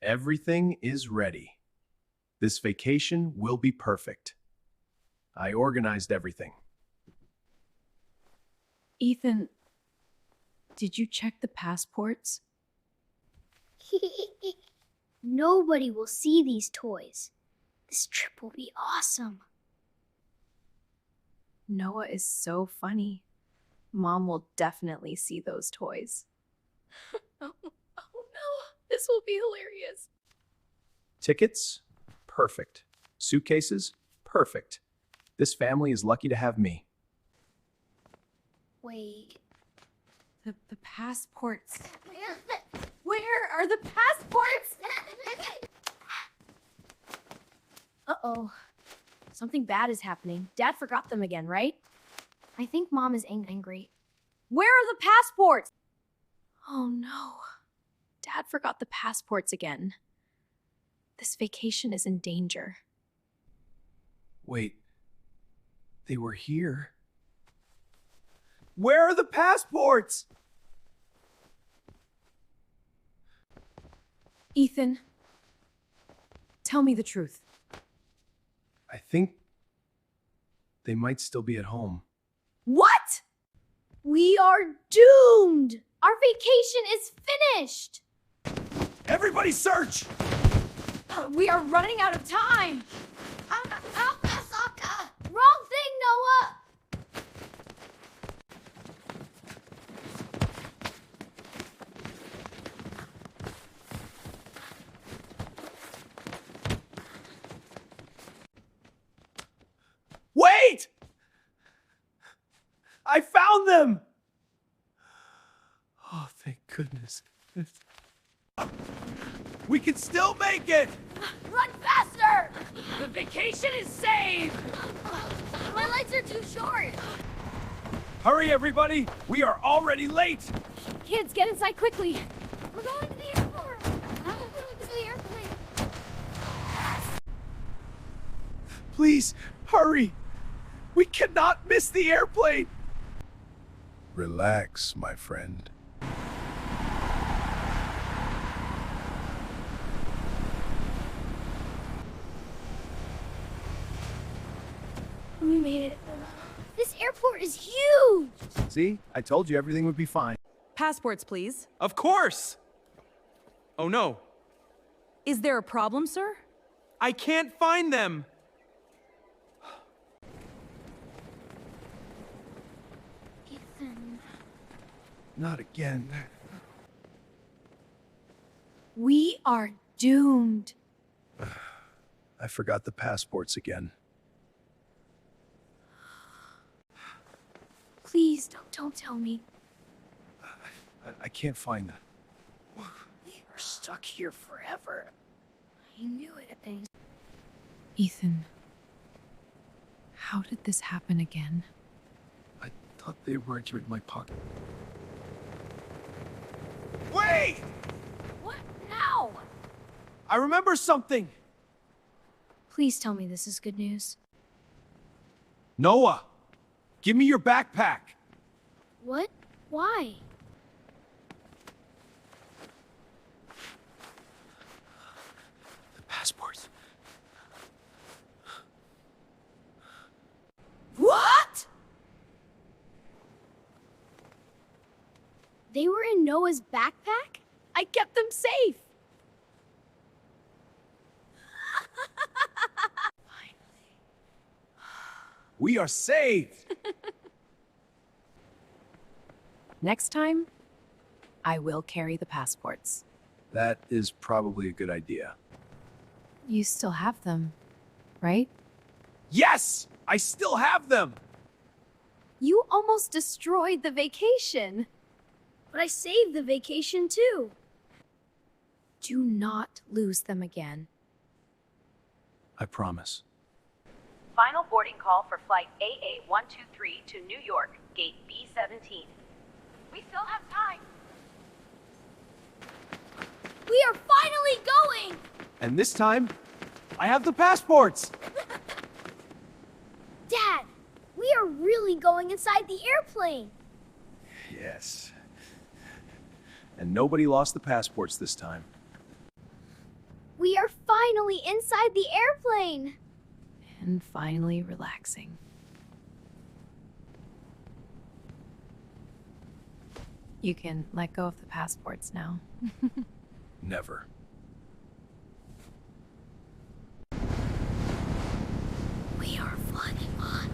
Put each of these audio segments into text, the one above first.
Everything is ready. This vacation will be perfect. I organized everything. Ethan, did you check the passports? Nobody will see these toys. This trip will be awesome. Noah is so funny. Mom will definitely see those toys. Oh no, this will be hilarious. Tickets? Perfect. Suitcases? Perfect. This family is lucky to have me. Wait. The passports. Where are the passports? Uh-oh. Something bad is happening. Dad forgot them again, right? I think Mom is angry. Where are the passports? Oh no. Dad forgot the passports again. This vacation is in danger. Wait. They were here. Where are the passports? Ethan, tell me the truth. I think they might still be at home. What? We are doomed! Our vacation is finished! Everybody search! We are running out of time! Wrong thing, Noah! Wait! I found them! Oh, thank goodness. We can still make it! Run faster! The vacation is saved! My legs are too short! Hurry, everybody! We are already late! Kids, get inside quickly! We're going to the airport! I'm going to the airplane! Please, hurry! We cannot miss the airplane! Relax, my friend. We made it. This airport is huge! See? I told you everything would be fine. Passports, please. Of course! Oh no, Is there a problem, sir? I can't find them! Ethan. Not again. We are doomed. I forgot the passports again. Please, don't tell me. I can't find them. We are stuck here forever. I knew it. Ethan, how did this happen again? I thought they were in my pocket. Wait! What now? I remember something! Please tell me this is good news. Noah! Give me your backpack! What? Why? The passports. What? They were in Noah's backpack? I kept them safe. We are saved! Next time, I will carry the passports. That is probably a good idea. You still have them, right? Yes! I still have them! You almost destroyed the vacation. But I saved the vacation too. Do not lose them again. I promise. Final boarding call for flight AA123 to New York, gate B17. We still have time. We are finally going! And this time, I have the passports! Dad, we are really going inside the airplane. Yes. And nobody lost the passports this time. We are finally inside the airplane! And finally relaxing. You can let go of the passports now. Never. We are flying on.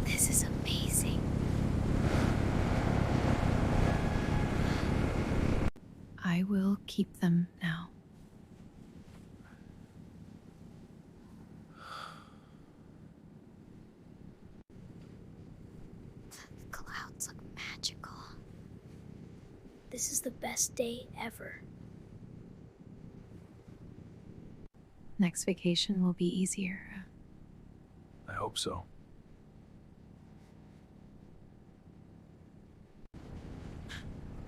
This is amazing. I will keep them now. The clouds look magical. This is the best day ever. Next vacation will be easier. I hope so.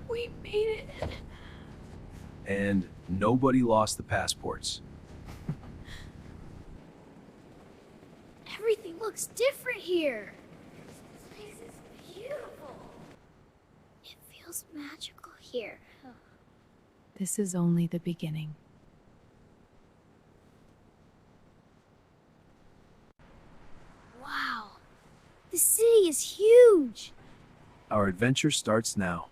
We made it. And nobody lost the passports. Everything looks different here. This place is beautiful. It feels magical here. This is only the beginning. Wow. The city is huge. Our adventure starts now.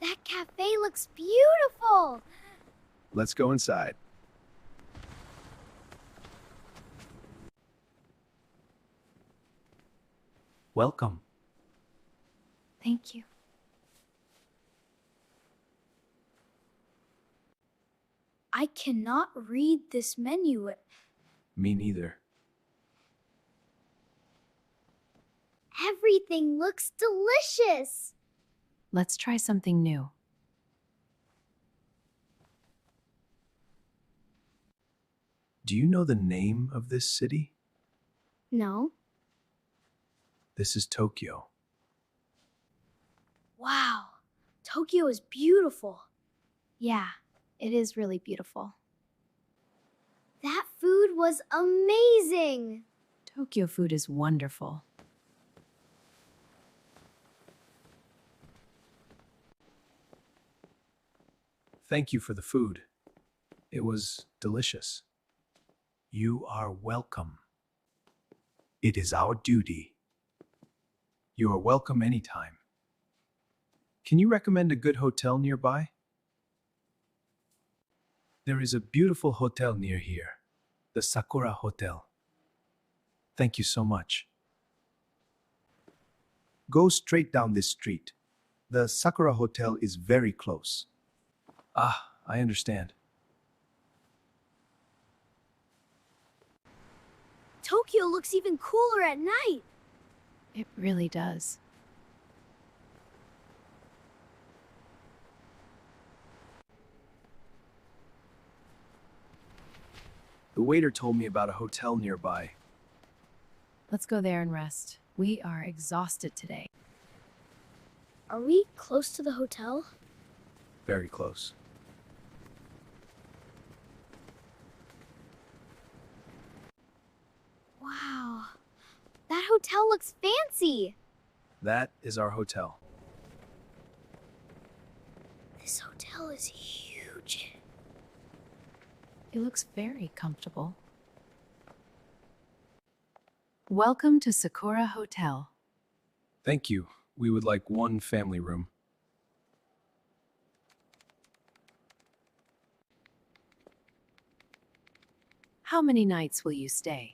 That cafe looks beautiful. Let's go inside. Welcome. Thank you. I cannot read this menu. Me neither. Everything looks delicious. Let's try something new. Do you know the name of this city? No. This is Tokyo. Wow. Tokyo is beautiful. Yeah, it is really beautiful. That food was amazing. Tokyo food is wonderful. Thank you for the food. It was delicious. You are welcome. It is our duty. You are welcome anytime. Can you recommend a good hotel nearby? There is a beautiful hotel near here, the Sakura Hotel. Thank you so much. Go straight down this street. The Sakura Hotel is very close. Ah, I understand. Tokyo looks even cooler at night. It really does. The waiter told me about a hotel nearby. Let's go there and rest. We are exhausted today. Are we close to the hotel? Very close. Wow. That hotel looks fancy. That is our hotel. This hotel is huge. It looks very comfortable. Welcome to Sakura Hotel. Thank you. We would like one family room. How many nights will you stay?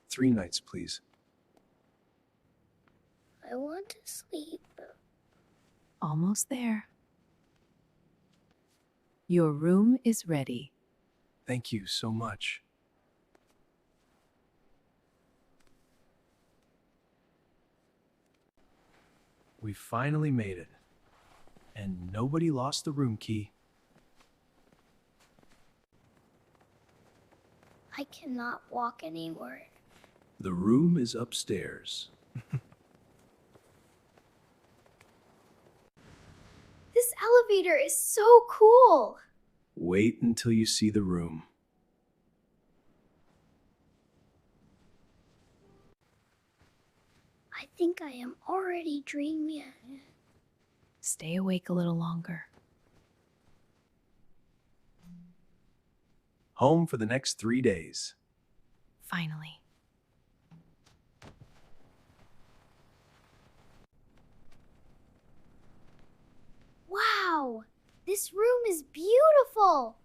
3 nights, please. I want to sleep. Almost there. Your room is ready. Thank you so much. We finally made it. And nobody lost the room key. I cannot walk anywhere. The room is upstairs. This elevator is so cool. Wait until you see the room. I think I am already dreaming. Stay awake a little longer. Home for the next 3 days. Finally. Wow! This room is beautiful!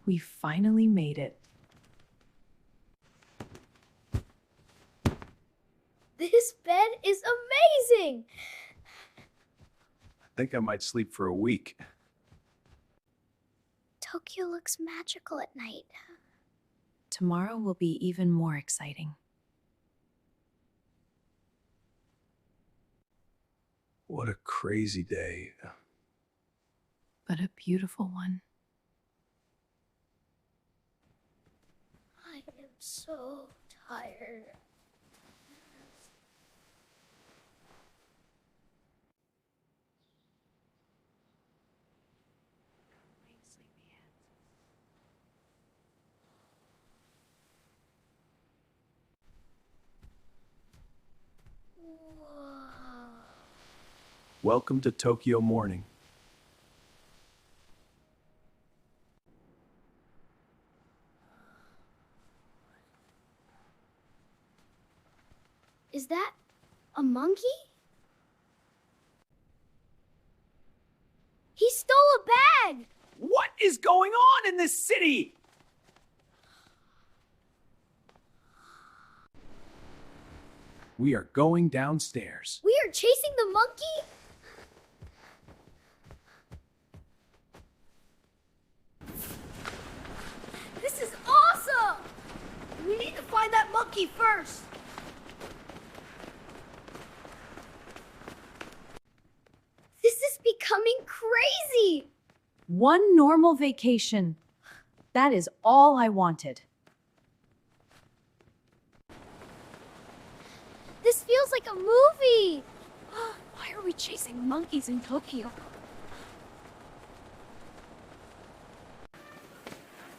We finally made it. This bed is amazing! I think I might sleep for a week. Tokyo looks magical at night. Tomorrow will be even more exciting. What a crazy day. But a beautiful one. I am so tired. Whoa. Welcome to Tokyo morning. Is that a monkey? He stole a bag! What is going on in this city? We are going downstairs. We are chasing the monkey? This is awesome! We need to find that monkey first. This is becoming crazy! One normal vacation. That is all I wanted. This feels like a movie! Why are we chasing monkeys in Tokyo?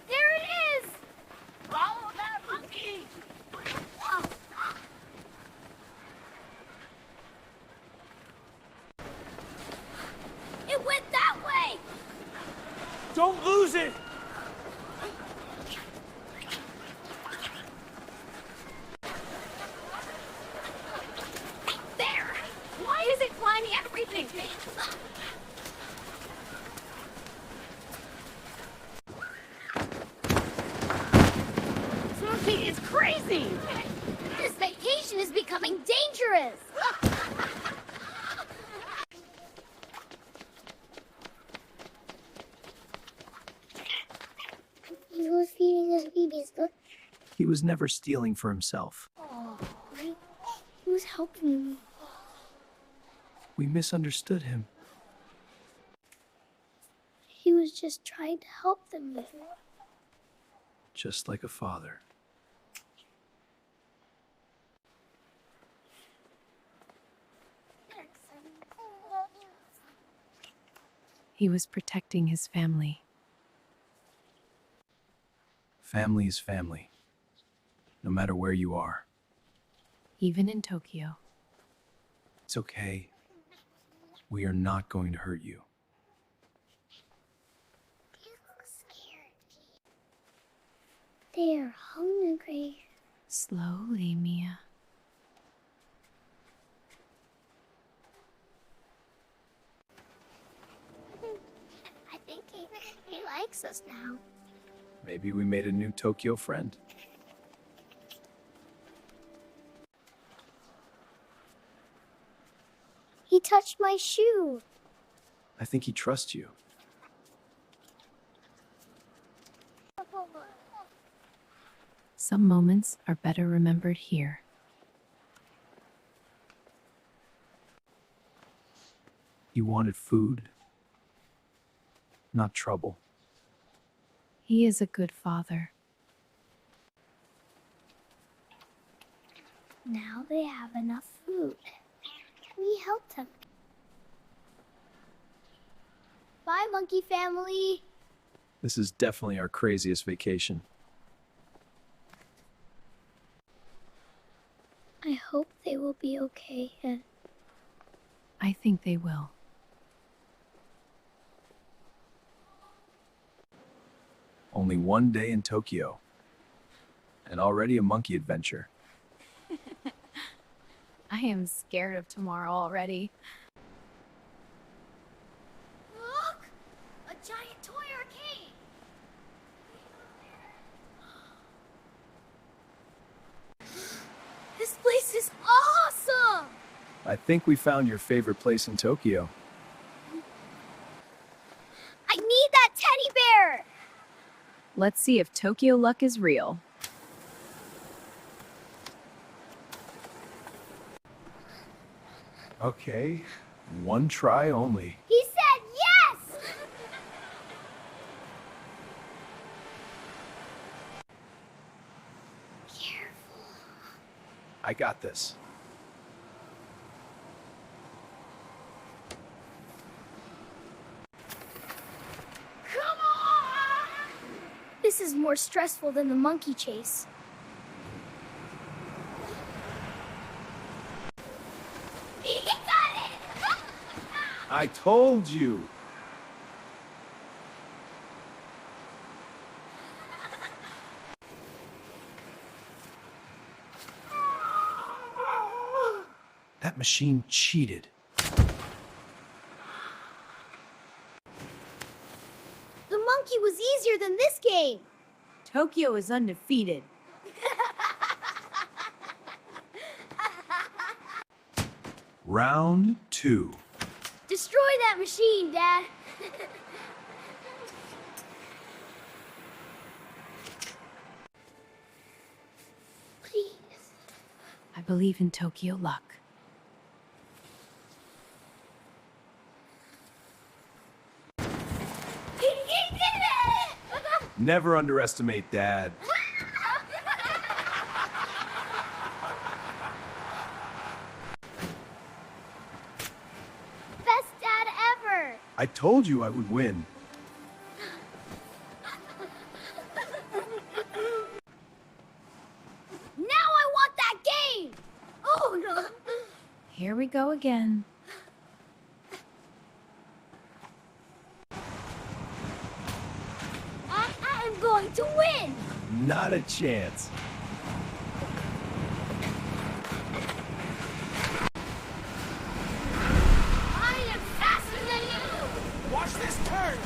There it is! Follow that monkey! It went that way! Don't lose it! There! Why is it climbing everything? This monkey is crazy! This vacation is becoming dangerous! He was feeding his babies. He was never stealing for himself. Oh, he was helping me. We misunderstood him. He was just trying to help them. Just like a father. He was protecting his family. Family is family. No matter where you are. Even in Tokyo. It's okay. We are not going to hurt you. They look scared. They are hungry. Slowly, Mia. I think he likes us now. Maybe we made a new Tokyo friend. He touched my shoe. I think he trusts you. Some moments are better remembered here. He wanted food, not trouble. He is a good father. Now they have enough food. We helped them. Bye, monkey family. This is definitely our craziest vacation. I hope they will be okay. I think they will. Only one day in Tokyo, and already a monkey adventure. I am scared of tomorrow already. Look! A giant toy arcade! This place is awesome! I think we found your favorite place in Tokyo. I need that teddy bear! Let's see if Tokyo luck is real. Okay, one try only. He said yes! Careful. I got this. Come on! This is more stressful than the monkey chase. He got it! I told you. That machine cheated. The monkey was easier than this game. Tokyo is undefeated. Round 2. Destroy that machine, Dad. Please. I believe in Tokyo luck. He did it! Never underestimate Dad. Best dad ever! I told you I would win. Now I want that game! Oh no! Here we go again. I am going to win! Not a chance. I am faster than you! Watch this turn!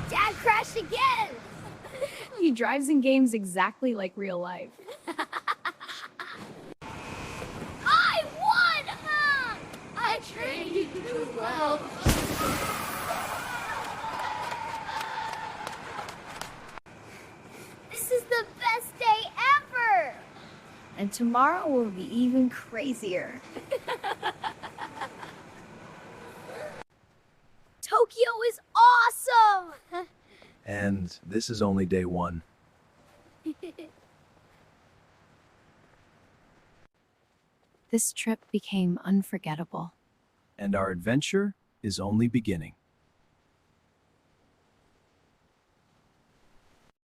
Dad crashed again! He drives in games exactly like real life. I won! I trained you too well. This is the best day ever! And tomorrow will be even crazier. Tokyo is awesome! And this is only day 1. This trip became unforgettable. And our adventure is only beginning.